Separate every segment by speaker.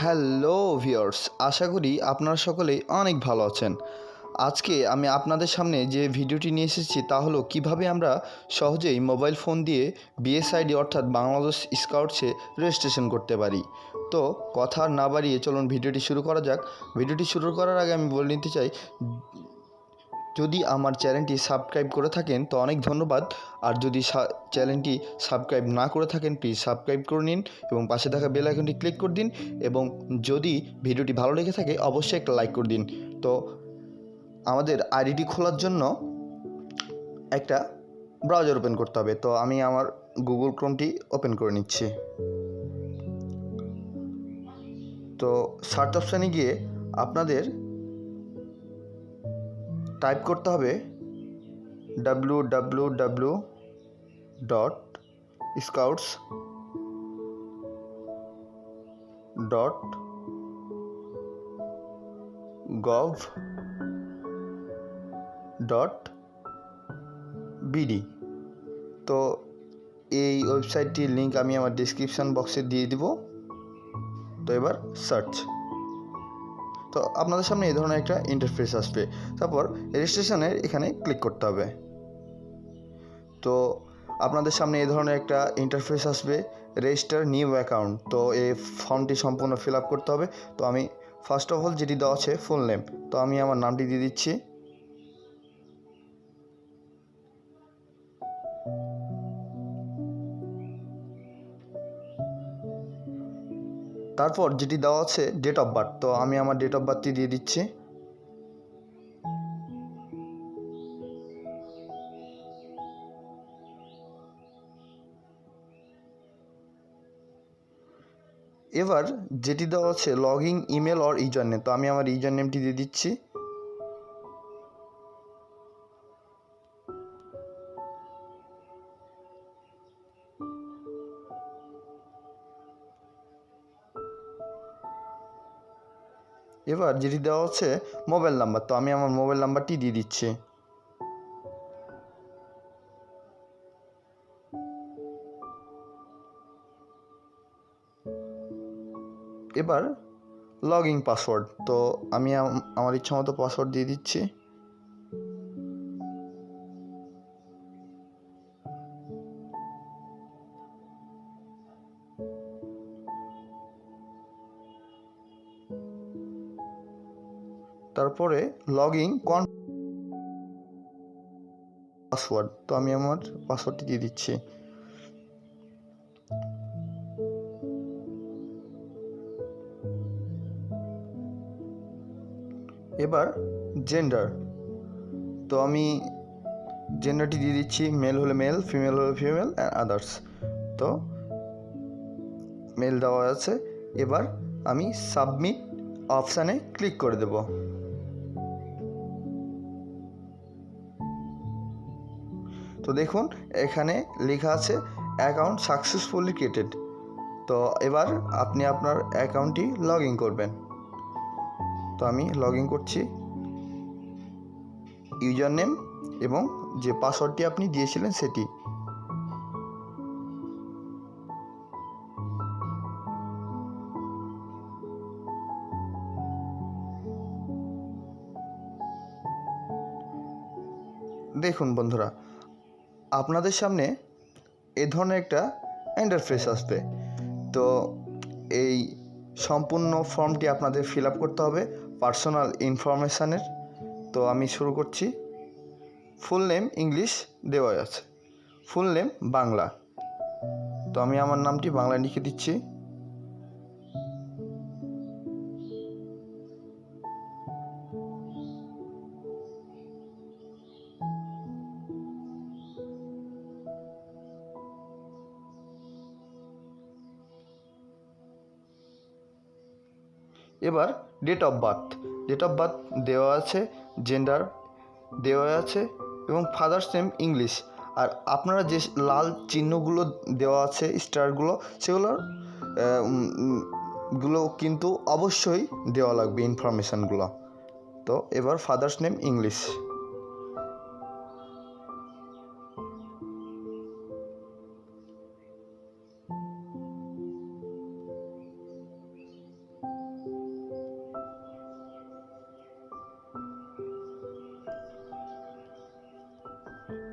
Speaker 1: Hello viewers, আশা করি আপনারা সকলেই অনেক ভালো আছেন। আজকে আমি আপনাদের সামনে যে ভিডিওটি নিয়ে এসেছি তা হলো কীভাবে আমরা সহজেই মোবাইল ফোন দিয়ে বিএসআইডি অর্থাৎ বাংলাদেশ স্কাউটসে রেজিস্ট্রেশন করতে পারি। তো কথা না বাড়িয়ে চলুন ভিডিওটি শুরু করা যাক। ভিডিওটি শুরু করার আগে আমি বলে নিতে চাই, যদি আমার চ্যানেলটি সাবস্ক্রাইব করে থাকেন তো অনেক ধন্যবাদ, আর যদি চ্যানেলটি সাবস্ক্রাইব না করে থাকেন প্লিজ সাবস্ক্রাইব করে নিন এবং পাশে থাকা বেল আইকনটি ক্লিক করে দিন, এবং যদি ভিডিওটি ভালো লেগে থাকে অবশ্যই একটা লাইক করে দিন। তো আমাদের আইডিটি খোলার জন্য একটা ব্রাউজার ওপেন করতে হবে। তো আমি আমার গুগল ক্রোমটি ওপেন করে নিচ্ছি। তো সার্চ অপশানে গিয়ে আপনাদের টাইপ করতে হবে www.scouts.gov.bd। তো এই ওয়েবসাইটটির লিঙ্ক আমি আমার ডেসক্রিপশান বক্সে দিয়ে দিব। তো এবার সার্চ, তো আপনাদের সামনে এই ধরনের একটা ইন্টারফেস আসবে। তারপর রেজিস্ট্রেশনের এখানে ক্লিক করতে হবে। তো আপনাদের সামনে এই ধরনের একটা ইন্টারফেস আসবে, রেজিস্টার নিউ অ্যাকাউন্ট। তো এই ফর্মটি সম্পূর্ণ ফিল আপ করতে হবে। তো আমি ফার্স্ট অফ অল যেটি দেওয়া আছে ফুল নেম, তো আমি আমার নামটি দিয়ে দিচ্ছি। তারপর যেটি দেওয়া আছে ডেট অফ বার্থ, তো আমি আমার ডেট অফ বার্থটি দিয়ে দিচ্ছি। এবার যেটি দেওয়া আছে login email or user name, তো আমি আমার ইউজার নেমটি দিয়ে দিচ্ছি। এবার যেটি দেওয়া হচ্ছে মোবাইল নাম্বার, তো আমি আমার মোবাইল নাম্বারটি দিয়ে দিচ্ছি। এবার লগইন পাসওয়ার্ড, তো আমি আমার ইচ্ছা মতো পাসওয়ার্ড দিয়ে দিচ্ছি। তারপরে লগইন পাসওয়ার্ড, তো আমি আমার পাসওয়ার্ডটি দিয়ে দিচ্ছি। এবার জেন্ডার, তো আমি জেন্ডারটি দিয়ে দিচ্ছি, মেল হলে মেল, ফিমেল হলে ফিমেল অ্যান্ড আদার্স। তো মেল দেওয়া আছে। এবার আমি সাবমিট অপশানে ক্লিক করে দেব। তো দেখুন এখানে লেখা আছে অ্যাকাউন্ট সাকসেসফুলি ক্রিয়েটেড। তো এবার আপনি আপনার অ্যাকাউন্টটি লগ ইন করবেন। তো আমি লগ ইন করছি। ইউজার নেম এবং যে পাসওয়ার্ডটি আপনি দিয়েছিলেন সেটি। দেখুন বন্ধুরা, আপনাদের সামনে এ ধরনের একটা ইন্টারফেস আসবে। তো এই সম্পূর্ণ ফর্মটি আপনাদের ফিল আপ করতে হবে পার্সোনাল ইনফরমেশানের। তো আমি শুরু করছি। ফুল নেম ইংলিশ দেওয়া আছে, ফুল নেম বাংলা, তো আমি আমার নামটি বাংলায় লিখে দিচ্ছি। এবার ডেট অফ বার্থ দেওয়া আছে, জেন্ডার দেওয়া আছে এবং ফাদার্স নেম ইংলিশ। আর আপনারা যে লাল চিহ্নগুলো দেওয়া আছে স্টারগুলো, সেগুলোর গুলো কিন্তু অবশ্যই দেওয়া লাগবে ইনফরমেশানগুলো। তো এবার ফাদার্স নেম ইংলিশ।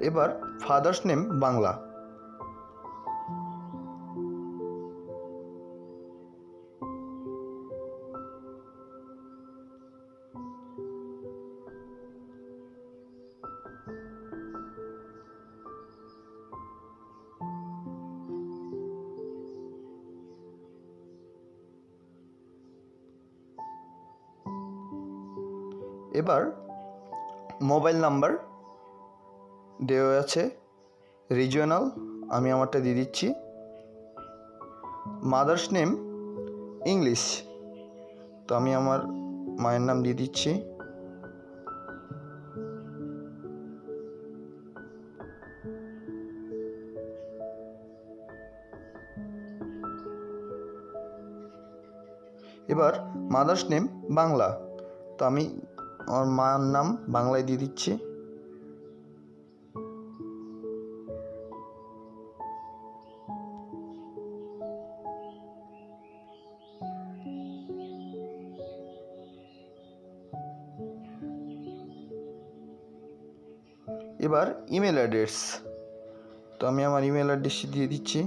Speaker 1: এবার ফাদার্স নেম বাংলা। এবার মোবাইল নাম্বার দেওয়া আছে রিজিওনাল, আমি আমারটা দিয়ে দিচ্ছি। মাদার্স নেম ইংলিশ, তো আমি আমার মায়ের নাম দিয়ে দিচ্ছি। এবার মাদার্স নেম বাংলা, তো আমি আমার মায়ের নাম বাংলায় দিয়ে দিচ্ছি। এবার ইমেল অ্যাড্রেস, তো আমি আমার ইমেল অ্যাড্রেস দিয়ে দিচ্ছি।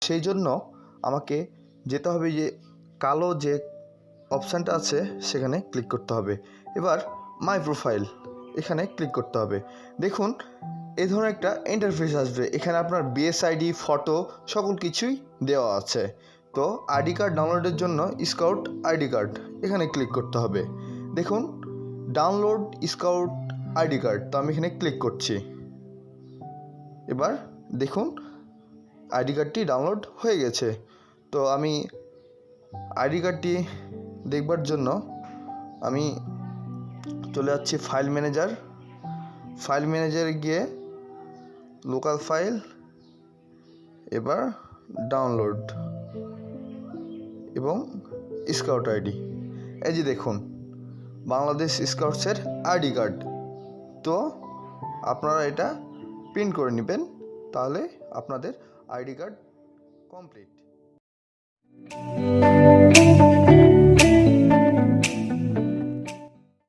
Speaker 1: সেই জন্য আমাকে যেতে হবে যে কালো যে অপশানটা আছে সেখানে ক্লিক করতে হবে। এবার মাই প্রোফাইল এখানে ক্লিক করতে হবে। দেখুন এই ধরনের একটা ইন্টারফেস আসবে। এখানে আপনার বিএসআইডি, ফটো সকল কিছুই দেওয়া আছে। তো আইডি কার্ড ডাউনলোডের জন্য স্কাউট আইডি কার্ড এখানে ক্লিক করতে হবে। দেখুন ডাউনলোড স্কাউট আইডি কার্ড, তো আমি এখানে ক্লিক করছি। এবার দেখুন আইডি কার্ডটি ডাউনলোড হয়ে গেছে। তো আমি আইডি কার্ডটি দেখবার জন্য আমি চলে যাচ্ছি ফাইল ম্যানেজারে গিয়ে লোকাল ফাইল, এবার ডাউনলোড এবং স্কাউট আইডি। এই যে দেখুন বাংলাদেশ স্কাউটসের আইডি কার্ড। তো আপনারা এটা প্রিন্ট করে নেবেন, তাহলে আপনাদের আইডি কার্ড কমপ্লিট।